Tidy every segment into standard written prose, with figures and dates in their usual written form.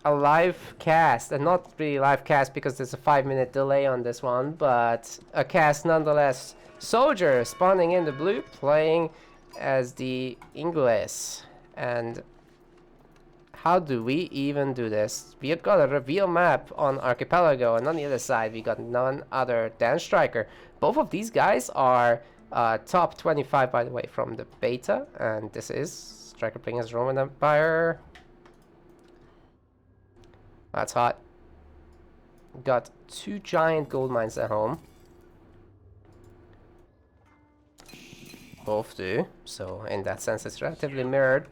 a live cast, and not really live cast because there's a 5-minute delay on this one, but a cast nonetheless. Soldier spawning in the blue, playing as the English. And how do we even do this? We got a reveal map on Archipelago, and on the other side we got none other than Striker. Both of these guys are top 25, by the way, from the beta, and this is Striker playing as Roman Empire. That's hot. Got 2 giant gold mines at home. Both do, so in that sense it's relatively mirrored.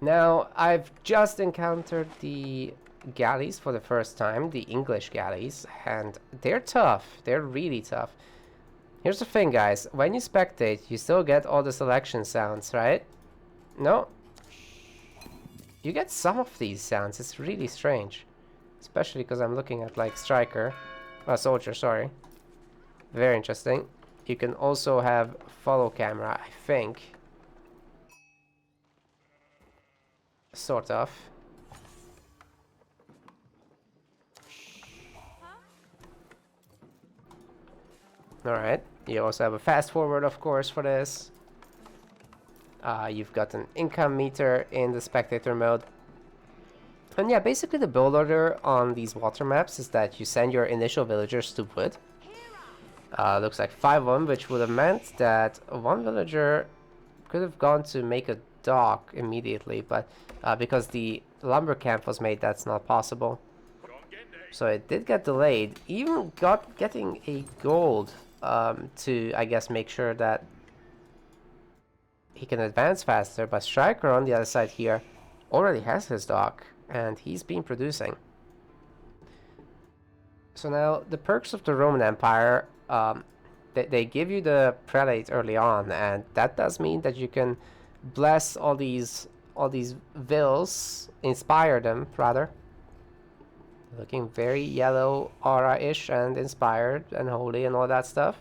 Now, I've just encountered the galleys for the first time, the English galleys, and they're tough. They're really tough. Here's the thing, guys. When you spectate, you still get all the selection sounds, right? No? You get some of these sounds. It's really strange. Especially because I'm looking at, like, Striker. Soldier, sorry. Very interesting. You can also have follow camera, I think. Sort of. Alright. You also have a fast forward, of course, for this. You've got an income meter in the spectator mode. And yeah, basically the build order on these water maps is that you send your initial villagers to wood. Looks like 5 of them, which would have meant that one villager could have gone to make a dock immediately, but because the lumber camp was made, that's not possible. So it did get delayed. Even getting a gold to, I guess, make sure that he can advance faster. But Striker on the other side here already has his dock, and he's been producing. So now the perks of the Roman Empire, they give you the prelate early on, and that does mean that you can bless all these vills, inspire them rather. Looking very yellow aura-ish and inspired and holy and all that stuff.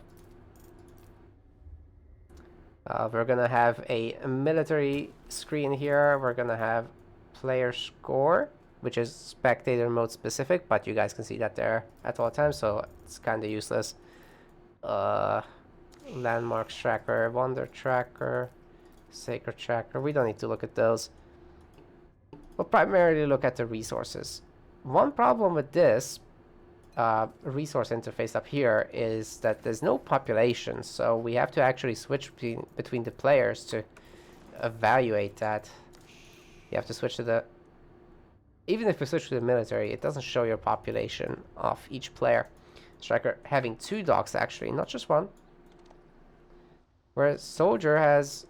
We're gonna have a military screen here. We're gonna have player score, which is spectator mode specific, but you guys can see that there at all times, so it's kind of useless. Landmarks tracker, wonder tracker, sacred tracker. We don't need to look at those. We'll primarily look at the resources. One problem with this resource interface up here is that there's no population, so we have to actually switch between the players to evaluate that. You have to switch to the... Even if we switch to the military, it doesn't show your population of each player. Striker having 2 docks actually, not just 1. Whereas Soldier has...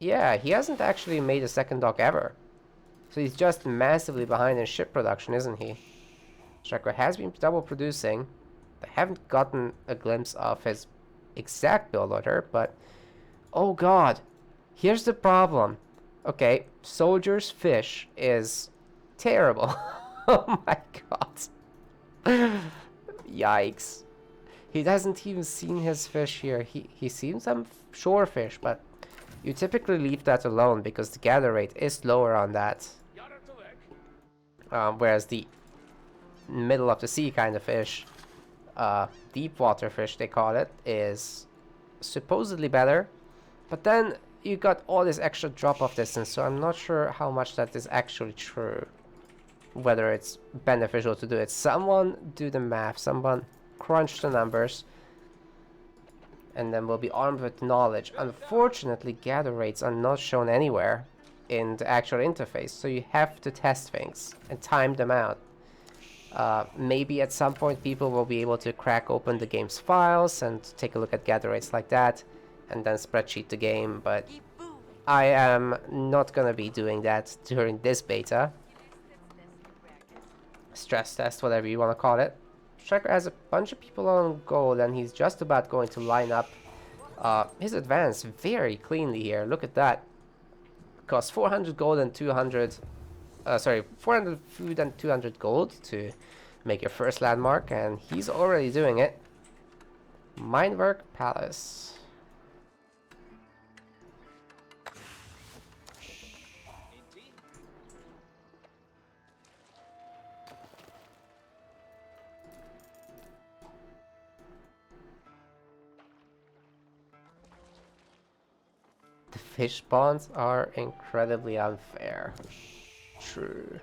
Yeah, he hasn't actually made a 2nd dock ever. So he's just massively behind in ship production, isn't he? Striker has been double producing. I haven't gotten a glimpse of his exact build order, but... Oh god! Here's the problem. Okay, Soldier's fish is terrible. Oh my god. Yikes. He hasn't even seen his fish here. He's seen some shore fish, but you typically leave that alone because the gather rate is lower on that. Whereas the middle of the sea kind of fish, deep water fish they call it, is supposedly better. But then you got all this extra drop-off distance, so I'm not sure how much that is actually true. Whether it's beneficial to do it. Someone do the math, someone crunch the numbers, and then we'll be armed with knowledge. Unfortunately, gather rates are not shown anywhere in the actual interface, so you have to test things and time them out. Maybe at some point people will be able to crack open the game's files and take a look at gather rates like that, and then spreadsheet the game, but I am not gonna be doing that during this beta. Stress test, whatever you want to call it. Striker has a bunch of people on gold, and he's just about going to line up his advance very cleanly here. Look at that. Costs 400 gold and 200... 400 food and 200 gold to make your first landmark, and he's already doing it. Minework Palace. fish spawns are incredibly unfair. True.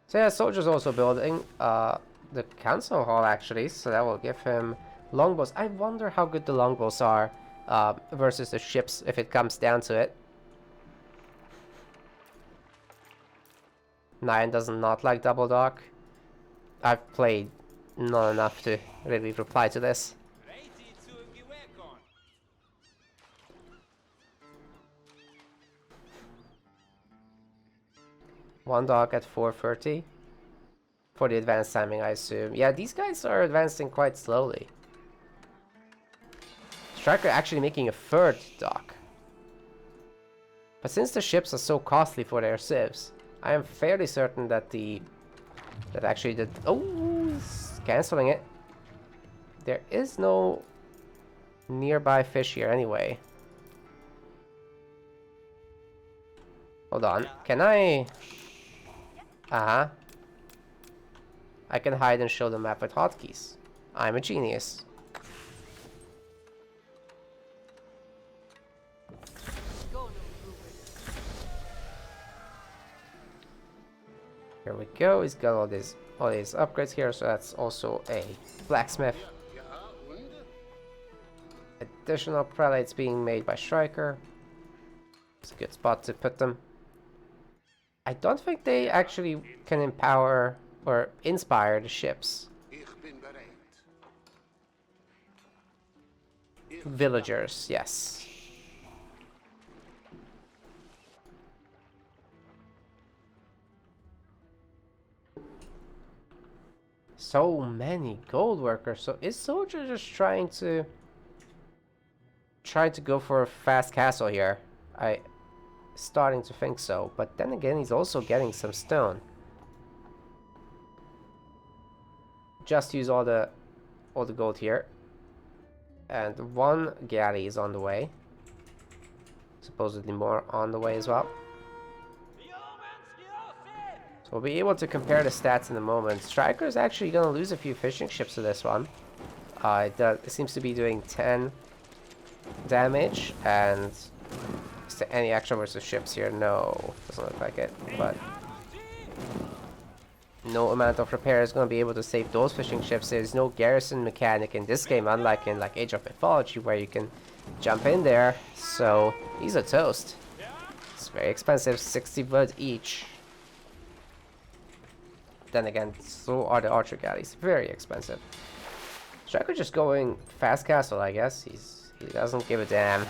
So yeah, soldier's also building the council hall actually, so that will give him longbows. I wonder how good the longbows are versus the ships if it comes down to it. Nine does not like double dock. I've played not enough to really reply to this. One dock at 430 for the advanced timing, I assume. Yeah, these guys are advancing quite slowly. Striker actually making a third dock. But since the ships are so costly for their civs, I am fairly certain that actually the he's canceling it. There is no nearby fish here anyway. Hold on, can I? I can hide and show the map with hotkeys. I'm a genius. Here we go. He's got all these upgrades here, so that's also a blacksmith. Additional prelates being made by Striker. It's a good spot to put them. I don't think they actually can empower or inspire the ships. Villagers, yes. So many gold workers. So is Soldier just trying to go for a fast castle here? Starting to think so, but then again he's also getting some stone. Just use all the gold here. And one galley is on the way. Supposedly more on the way as well. So we'll be able to compare the stats in a moment. Striker is actually going to lose a few fishing ships to this one. It seems to be doing 10 damage, and is there any extra versus ships here? No, doesn't look like it, but no amount of repair is going to be able to save those fishing ships. There's no garrison mechanic in this game, unlike in like Age of Mythology, where you can jump in there. So these are toast. It's very expensive, 60 wood each. Then again, so are the archer galleys. Very expensive. Striker just going fast castle, I guess. He doesn't give a damn.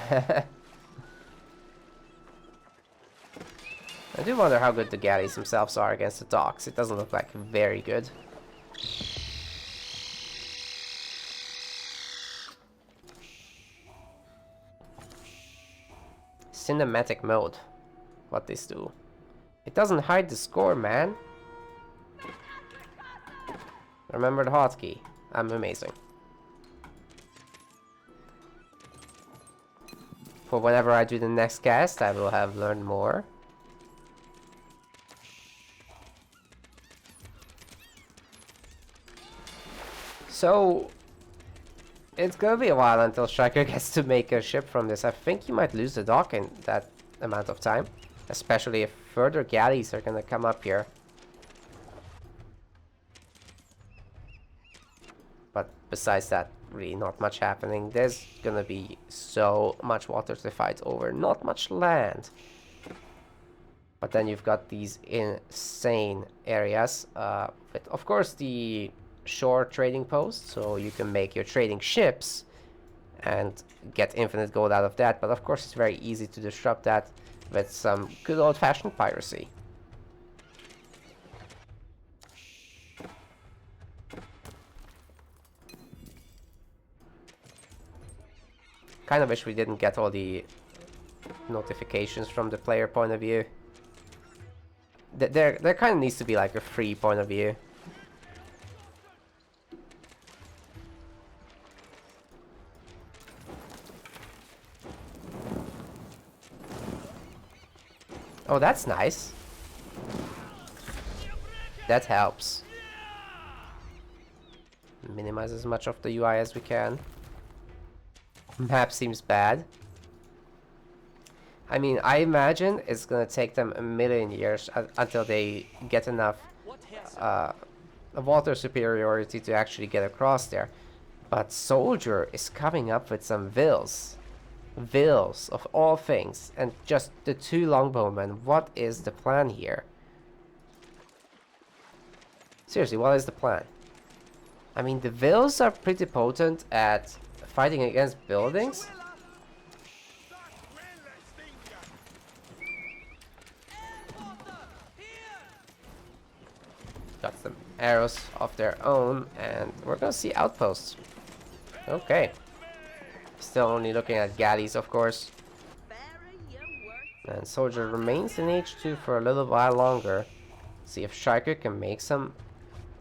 I do wonder how good the galleys themselves are against the docks. It doesn't look like very good. Cinematic mode. What this do? It doesn't hide the score, man. Remember the hotkey. I'm amazing. For whenever I do the next cast, I will have learned more. So it's gonna be a while until Striker gets to make a ship from this. I think he might lose the dock in that amount of time, especially if further galleys are gonna come up here. But besides that, really not much happening. There's gonna be so much water to fight over, not much land. But then you've got these insane areas with, of course, the shore trading post, so you can make your trading ships and get infinite gold out of that. But of course, it's very easy to disrupt that with some good old-fashioned piracy. Kind of wish we didn't get all the notifications from the player point of view. There kind of needs to be like a free point of view. Oh, that's nice. That helps. Minimize as much of the UI as we can. map seems bad. I mean, I imagine it's gonna take them a million years until they get enough water superiority to actually get across there. But Soldier is coming up with some vills. Vills, of all things. And just the two longbowmen. What is the plan here? Seriously, what is the plan? I mean, the vills are pretty potent at fighting against buildings. Got some arrows of their own, and we're gonna see outposts. Okay. Still only looking at galleys, of course. And Soldier remains in H2 for a little while longer. See if Striker can make some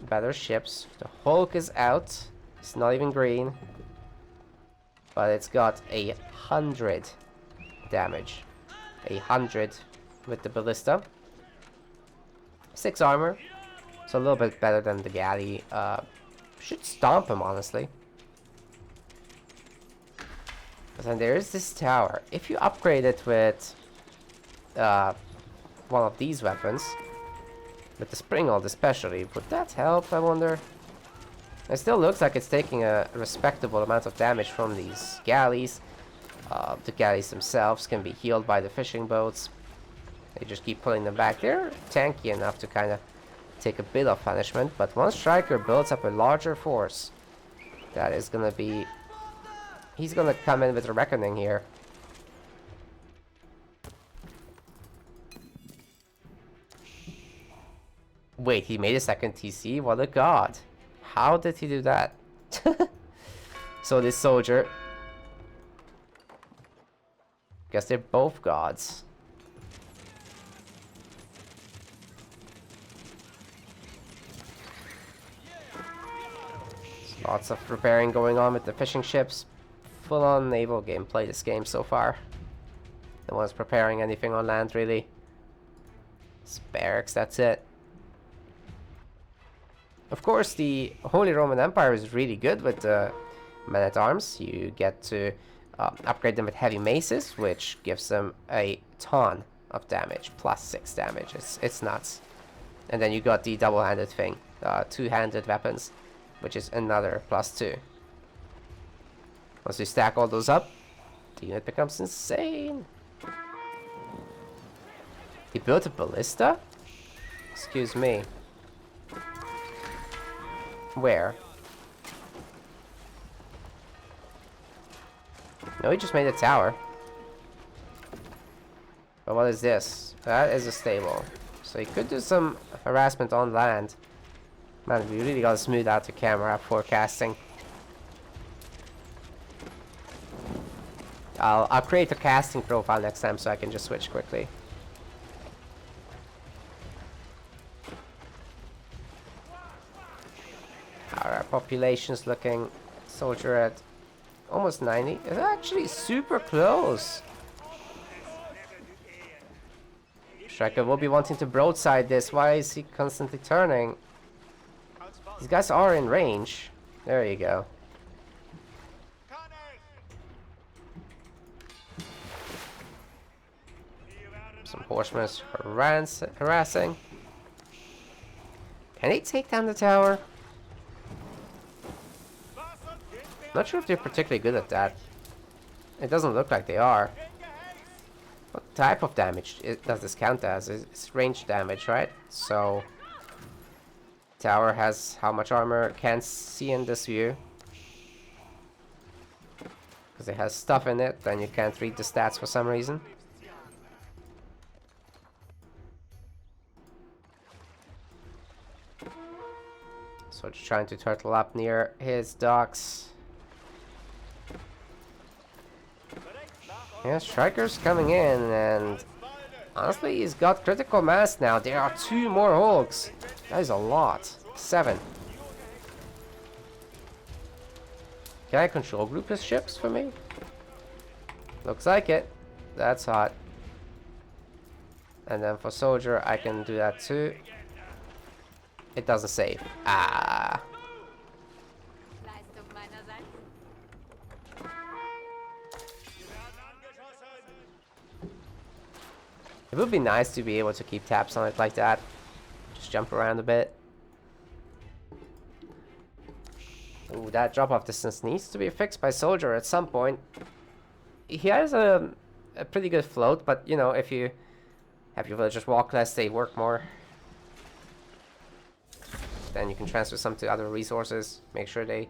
better ships. The Hulk is out. It's not even green. But it's got 100 damage. 100 with the ballista. 6 armor. So a little bit better than the galley. Should stomp him, honestly. But then there is this tower. If you upgrade it with one of these weapons, with the springald especially, would that help, I wonder? It still looks like it's taking a respectable amount of damage from these galleys. The galleys themselves can be healed by the fishing boats. They just keep pulling them back. They're tanky enough to kind of take a bit of punishment, but once Striker builds up a larger force, that is gonna be... He's gonna come in with a reckoning here. Wait, he made a second TC? What a god. How did he do that? So this Soldier... Guess they're both gods. Lots of repairing going on with the fishing ships. Full on naval gameplay this game so far. No one's preparing anything on land really. It's barracks, that's it. Of course, the Holy Roman Empire is really good with the men-at-arms. You get to upgrade them with heavy maces, which gives them a ton of damage, plus 6 damage. It's nuts. And then you got the double-handed thing, two-handed weapons, which is another plus 2. Once you stack all those up, the unit becomes insane. He built a ballista? Excuse me. Where? No, he just made a tower. But what is this? That is a stable. So he could do some harassment on land. Man, we really gotta smooth out the camera forecasting. I'll create a casting profile next time so I can just switch quickly. Our population's looking... Soldier at almost 90. It's actually super close. Striker will be wanting to broadside this. Why is he constantly turning? These guys are in range. There you go. Some horsemen harassing. Can they take down the tower? Not sure if they're particularly good at that. It doesn't look like they are. What type of damage does this count as? It's range damage, right? So... Tower has how much armor? Can't see in this view. Because it has stuff in it, then you can't read the stats for some reason. So just trying to turtle up near his docks. Yeah, Striker's coming in, and honestly, he's got critical mass now. There are 2 more Hulks. That is a lot. 7. Can I control group his ships for me? Looks like it. That's hot. And then for Soldier, I can do that too. It doesn't save. Ah. It would be nice to be able to keep tabs on it like that. Just jump around a bit. Ooh, that drop-off distance needs to be fixed by Soldier at some point. He has a pretty good float, but, you know, if you have your villagers walk less, they work more. Then you can transfer some to other resources. Make sure they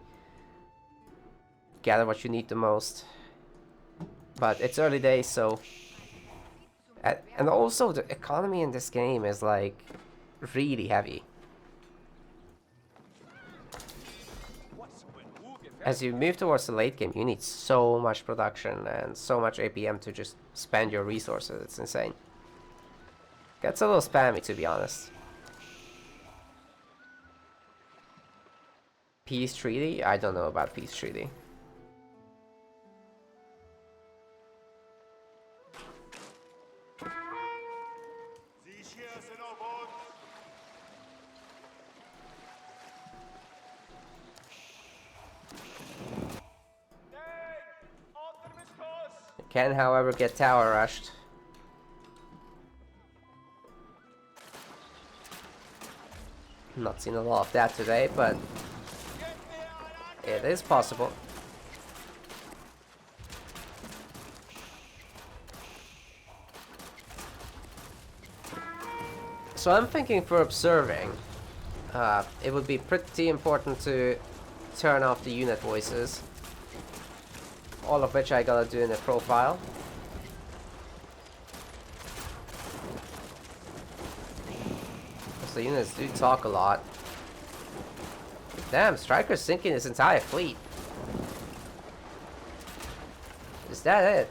gather what you need the most. But it's early days, so... And also, the economy in this game is, like, really heavy. As you move towards the late game, you need so much production and so much APM to just spend your resources. It's insane. Gets a little spammy, to be honest. Peace treaty? I don't know about peace treaty. Can, however, get tower rushed. Not seen a lot of that today, but it is possible. So I'm thinking for observing, it would be pretty important to turn off the unit voices. All of which I gotta do in the profile. Because the units do talk a lot. Damn, Striker's sinking his entire fleet. Is that it?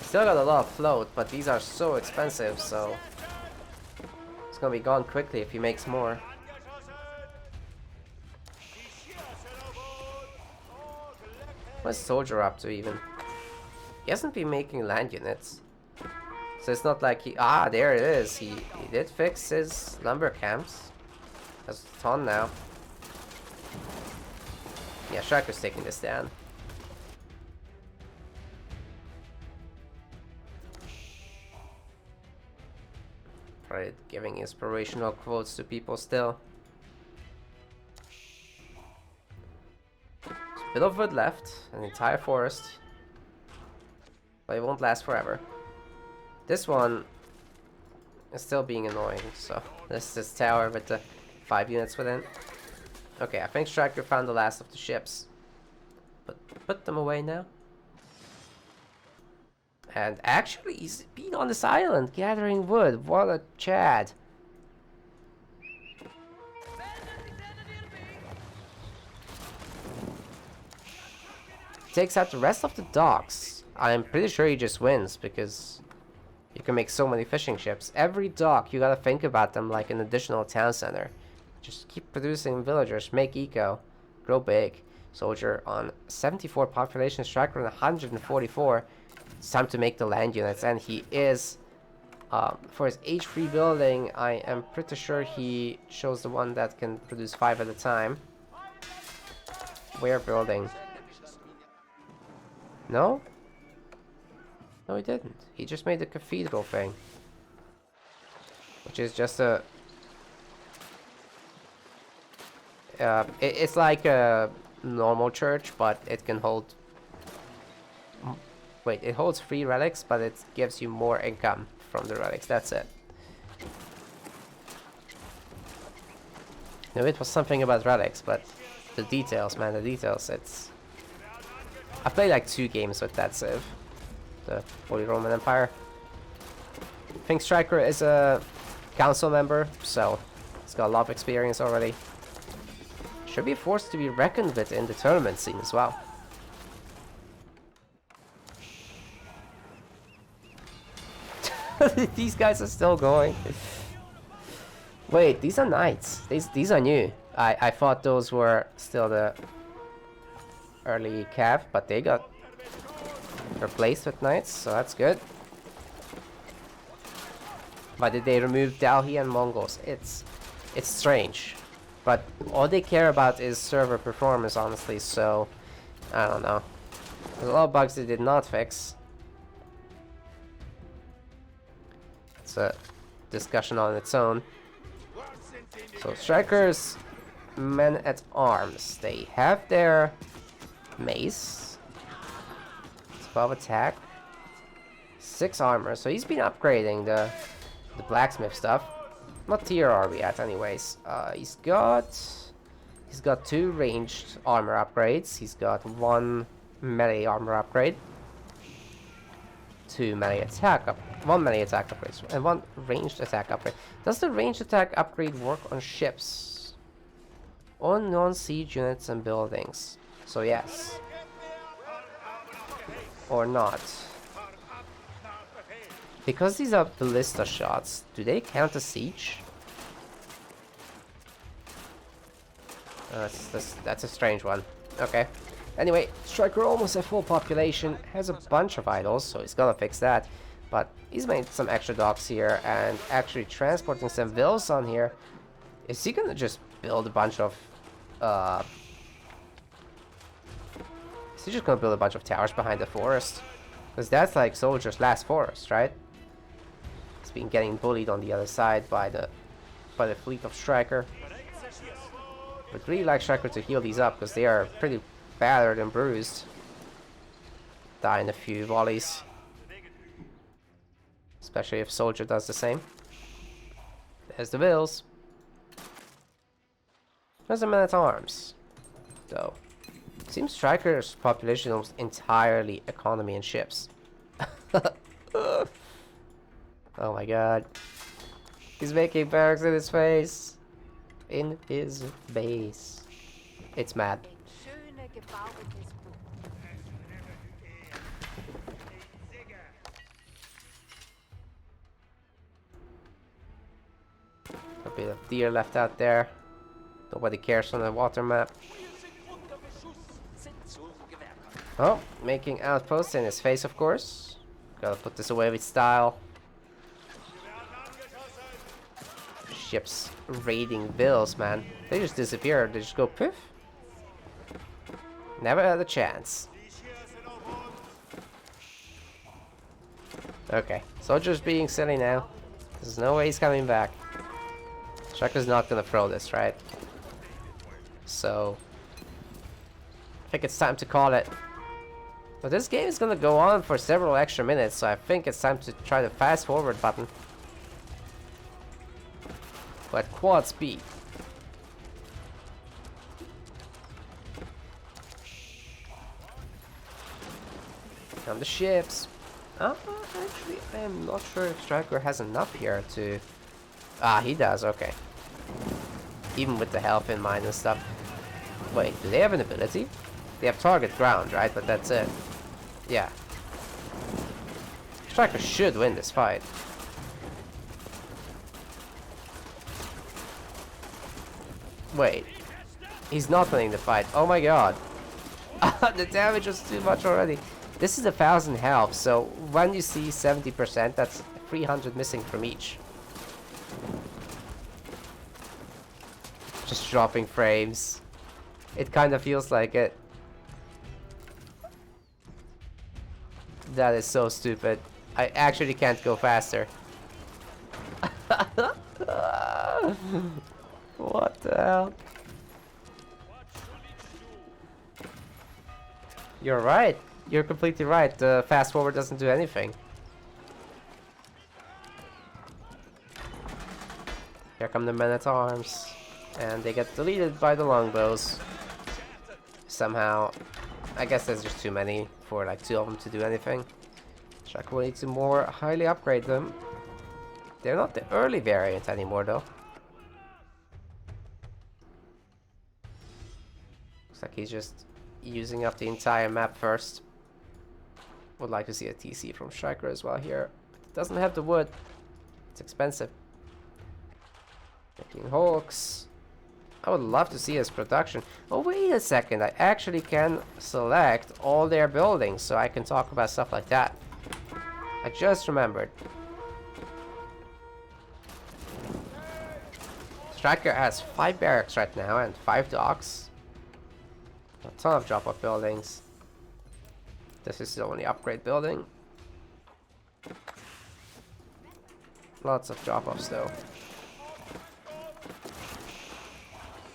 Still got a lot of float, but these are so expensive, so... It's gonna be gone quickly if he makes more. What's Soldier up to even? He hasn't been making land units. So it's not like he... Ah, there it is. He did fix his lumber camps. That's a ton now. Yeah, Striker's taking this down. Right, giving inspirational quotes to people still. Bit of wood left, an entire forest, but it won't last forever. This one is still being annoying, so this tower with the 5 units within. Okay, I think Striker found the last of the ships, but put them away now. And actually, he's been on this island gathering wood. What a Chad. Takes out the rest of the docks. I'm pretty sure he just wins because you can make so many fishing ships. Every dock, you gotta think about them like an additional town center. Just keep producing villagers, make eco, grow big. Soldier on 74 population, Striker on 144. It's time to make the land units, and he is. For his H3 building, I am pretty sure he chose the one that can produce 5 at a time. Where building? No? No, he didn't. He just made the cathedral thing. Which is just a... it's like a normal church, but it can hold... Wait, it holds 3 relics, but it gives you more income from the relics. That's it. No, it was something about relics, but the details, man, the details, it's... I played like 2 games with that civ. The Holy Roman Empire. I think Striker is a council member, so he's got a lot of experience already. Should be forced to be reckoned with in the tournament scene as well. These guys are still going. Wait, these are knights. These are new. I thought those were still the early cav, but they got replaced with knights, so that's good. But did they remove Dalhi and Mongols? It's strange. But all they care about is server performance, honestly, so I don't know. There's a lot of bugs they did not fix. It's a discussion on its own. So strikers, men at arms. They have their mace, 12 attack, 6 armor. So he's been upgrading the blacksmith stuff. What tier are we at, anyways? He's got 2 ranged armor upgrades. He's got 1 melee armor upgrade, 2 melee attack up, 1 melee attack upgrade, and 1 ranged attack upgrade. Does the ranged attack upgrade work on ships, on non-siege units and buildings? So yes, or not? Because these are ballista shots, do they count as siege? That's a strange one. Okay. Anyway, Striker almost at full population, has a bunch of idols, so he's gonna fix that. But he's made some extra docks here and actually transporting some vills on here. Is he gonna just build a bunch of... Is he just gonna build a bunch of towers behind the forest? Because that's like Soldier's last forest, right? He's been getting bullied on the other side by the fleet of Striker. But really like Striker to heal these up because they are pretty battered and bruised. Die in a few volleys. Especially if Soldier does the same. There's the vills. There's the men at arms. Though. Seems Striker's population is almost entirely economy and ships. Oh my god. He's making barracks in his face. In his base. It's mad. A bit of deer left out there. Nobody cares on the water map. Oh, making outposts in his face, of course. Gotta put this away with style. Ships raiding vills, man. They just disappear. They just go poof. Never had a chance. Okay, Soldier's being silly now. There's no way he's coming back. Striker's not gonna throw this, right? So I think it's time to call it. But this game is gonna go on for several extra minutes, so I think it's time to try the fast forward button. But quad speed. On the ships. Actually, I am not sure if Striker has enough here to... Ah, he does, okay. Even with the health in mind and stuff. Wait, do they have an ability? They have target ground, right? But that's it. Yeah. Striker should win this fight. Wait. He's not winning the fight. Oh my god. The damage was too much already. This is 1,000 health, so when you see 70%, that's 300 missing from each. Just dropping frames. It kind of feels like it. That is so stupid. I actually can't go faster. What the hell? You're right. You're completely right. The fast forward doesn't do anything. Here come the men at arms. And they get deleted by the longbows. Somehow. I guess there's just too many for like 2 of them to do anything. Striker will need to more highly upgrade them. They're not the early variant anymore though. Looks like he's just using up the entire map first. Would like to see a TC from Striker as well here. But it doesn't have the wood. It's expensive. Making Hawks. I would love to see his production. Oh, wait a second. I actually can select all their buildings, so I can talk about stuff like that. I just remembered. Striker has 5 barracks right now and 5 docks. A ton of drop-off buildings. This is the only upgrade building. Lots of drop-offs though.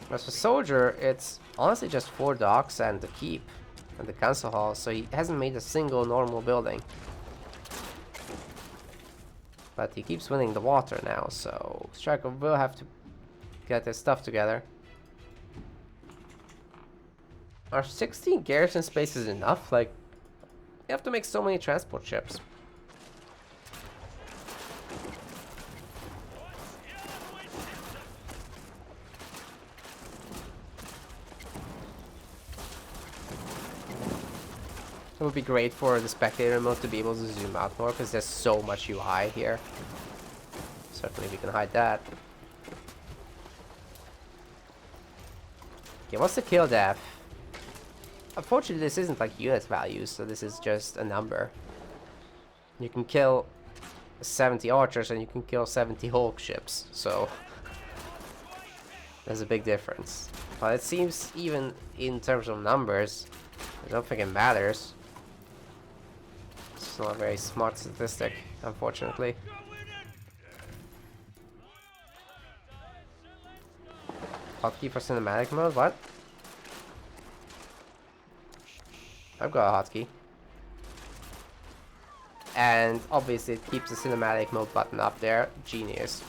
As for soldier, it's honestly just 4 docks and the keep and the council hall, so he hasn't made a single normal building. But he keeps winning the water now, so Striker will have to get his stuff together. Are 16 garrison spaces enough? Like, you have to make so many transport ships. It would be great for the spectator mode to be able to zoom out more, because there's so much UI here. Certainly we can hide that. Okay, what's the kill def? Unfortunately, this isn't like unit values, so this is just a number. You can kill 70 archers and you can kill 70 Hulk ships, so there's a big difference. But it seems even in terms of numbers, I don't think it matters. It's not a very smart statistic, unfortunately. Hotkey for cinematic mode? What? I've got a hotkey. And obviously it keeps the cinematic mode button up there. Genius.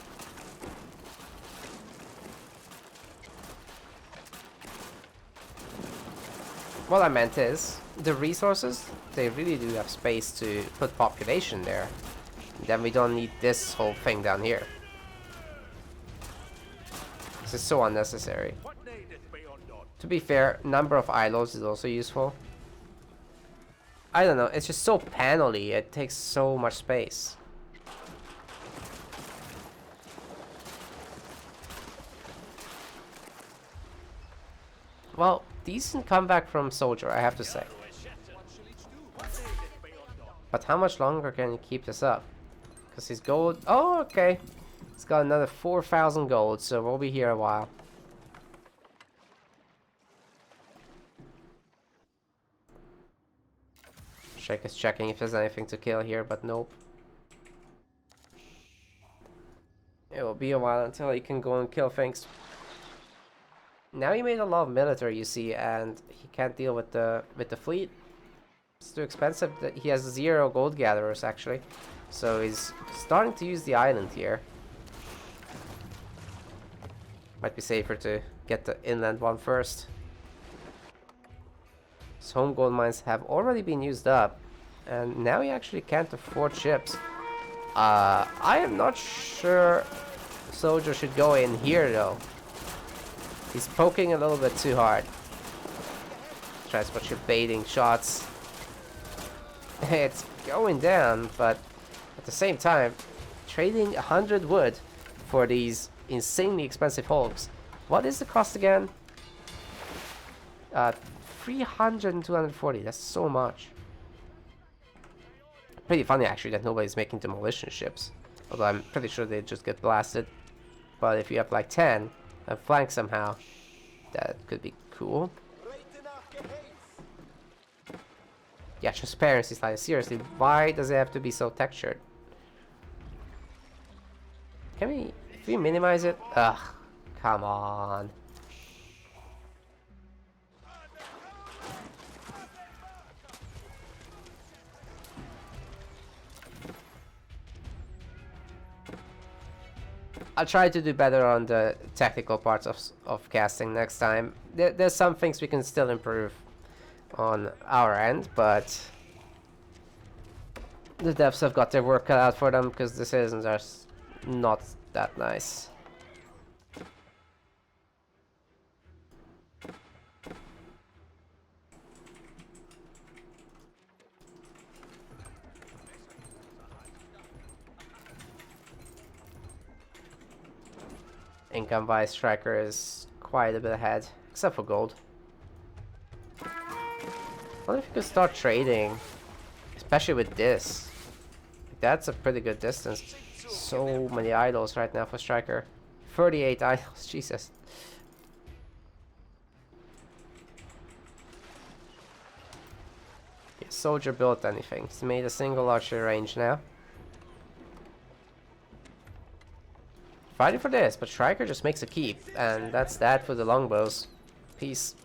What I meant is, the resources, they really do have space to put population there. Then we don't need this whole thing down here. This is so unnecessary. To be fair, number of islands is also useful. I don't know, it's just so panely, it takes so much space. Well, decent comeback from Soldier, I have to say. But how much longer can he keep this up? Because his gold... Oh, okay. He's got another 4,000 gold, so we'll be here a while. Shake is checking if there's anything to kill here, but nope. It will be a while until he can go and kill things. Now he made a lot of military, you see, and he can't deal with the fleet. It's too expensive. He has 0 gold gatherers actually, so he's starting to use the island here. Might be safer to get the inland one first. His home gold mines have already been used up, and now he actually can't afford ships. I am not sure Soldier should go in here though. He's poking a little bit too hard. Transport ship baiting shots. It's going down, but at the same time, trading 100 wood for these insanely expensive hulks. What is the cost again? 300 and 240. That's so much. Pretty funny actually that nobody's making demolition ships. Although I'm pretty sure they just get blasted. But if you have like 10 and flank somehow, that could be cool. Yeah, transparency slide. Seriously, why does it have to be so textured? Can we, if we minimize it? Ugh, come on. I'll try to do better on the technical parts of casting next time. There's some things we can still improve on our end, but the devs have got their work cut out for them because the citizens are not that nice. Income by Striker is quite a bit ahead, except for gold. I wonder if you could start trading, especially with this. That's a pretty good distance. So many idols right now for Striker. 38 idols, Jesus. Yeah, Soldier built anything. He's made a single archer range now. Fighting for this, but Striker just makes a keep, and that's that for the longbows. Peace.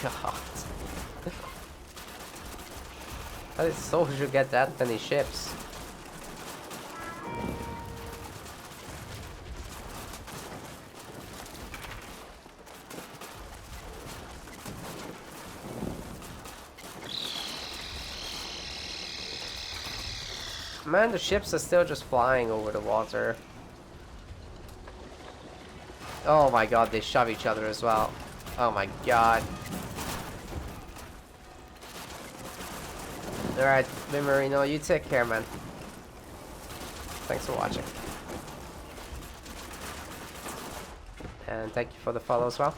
God. How did Soldier get that many ships? Man, the ships are still just flying over the water. Oh my god, they shove each other as well. Oh my god. Alright, Vimarino, you take care, man. Thanks for watching. And thank you for the follow as well.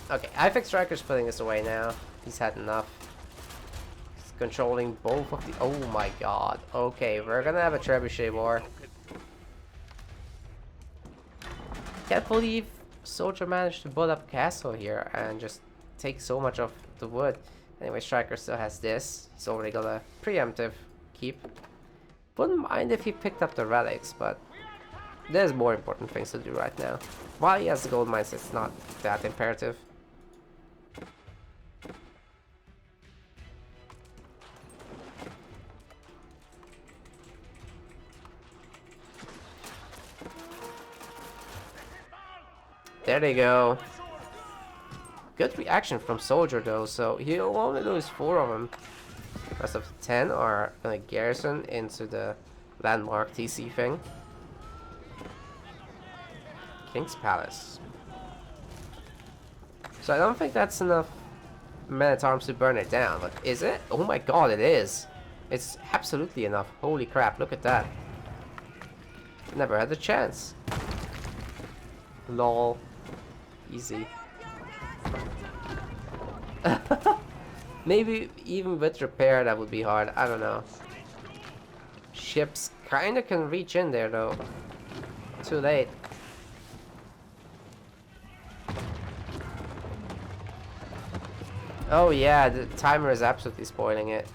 Okay, I think Striker's putting this away now. He's had enough. He's controlling both of the... Oh my god. Okay, we're gonna have a trebuchet war. Can't believe Soldier managed to build up a castle here and just take so much of the wood. Anyway, Striker still has this. He's already got a preemptive keep. Wouldn't mind if he picked up the relics, but there's more important things to do right now. While he has the gold mines, it's not that imperative. There they go. Good reaction from Soldier though, so he'll only lose 4 of them. The rest of the 10 are gonna garrison into the landmark TC thing. King's Palace. So I don't think that's enough men-at-arms to burn it down, but is it? Oh my god, it is! It's absolutely enough. Holy crap, look at that. Never had the chance. Lol. Easy. Maybe even with repair that would be hard. I don't know. Ships kinda can reach in there though. Too late. Oh yeah, the timer is absolutely spoiling it.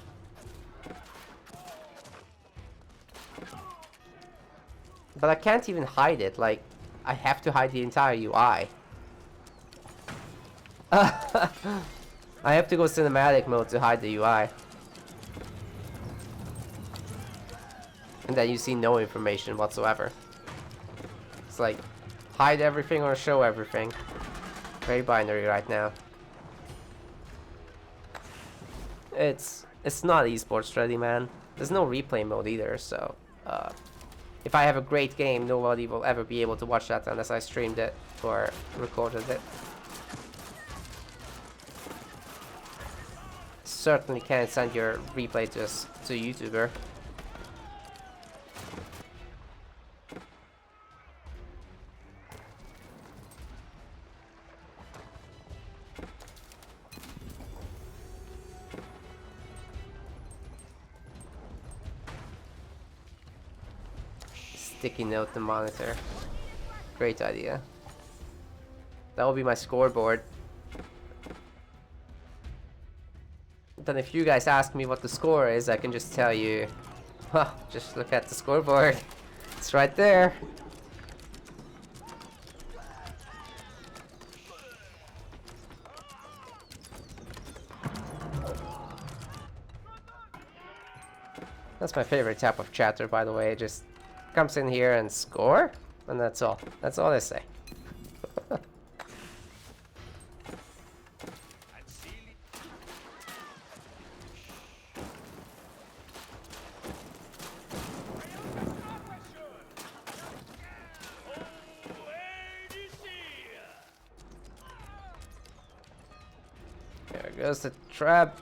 But I can't even hide it. Like, I have to hide the entire UI. I have to go cinematic mode to hide the UI. And then you see no information whatsoever. It's like, hide everything or show everything. Very binary right now. It's not esports ready, man. There's no replay mode either, so... if I have a great game, nobody will ever be able to watch that unless I streamed it or recorded it. Certainly can't send your replay to a YouTuber. Sticky note the monitor. Great idea. That will be my scoreboard. Then if you guys ask me what the score is, I can just tell you, well, just look at the scoreboard. It's right there. That's my favorite type of chatter, by the way. It just comes in here and score, and that's all. That's all they say. There goes the trap.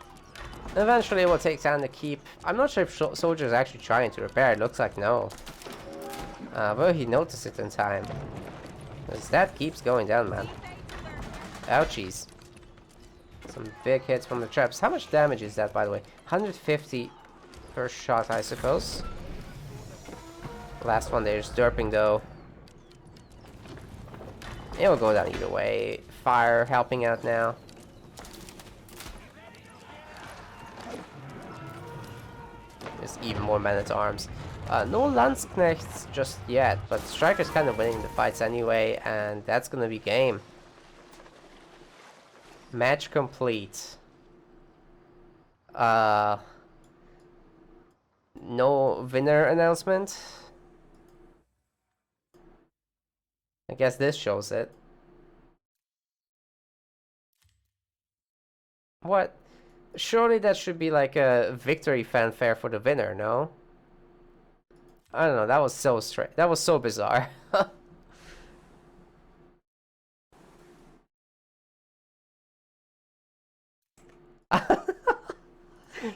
Eventually it will take down the keep. I'm not sure if Soldier is actually trying to repair. It looks like no. But he noticed it in time. Because that keeps going down, man. Ouchies. Some big hits from the traps. How much damage is that, by the way? 150 per shot, I suppose. Last one there is derping, though. It'll go down either way. Fire helping out now. There's even more men-at-arms. No Landsknechts just yet, but Striker's kind of winning the fights anyway, and that's gonna be game. Match complete. No winner announcement. I guess this shows it. What? Surely that should be like a victory fanfare for the winner, no? I don't know, that was so strange. That was so bizarre.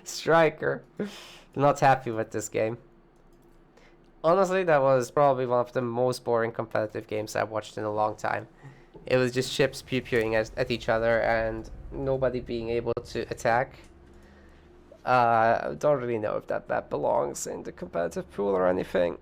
Striker. Not happy with this game. Honestly, that was probably one of the most boring competitive games I've watched in a long time. It was just ships pew-pewing at each other and nobody being able to attack. I don't really know if that belongs in the competitive pool or anything.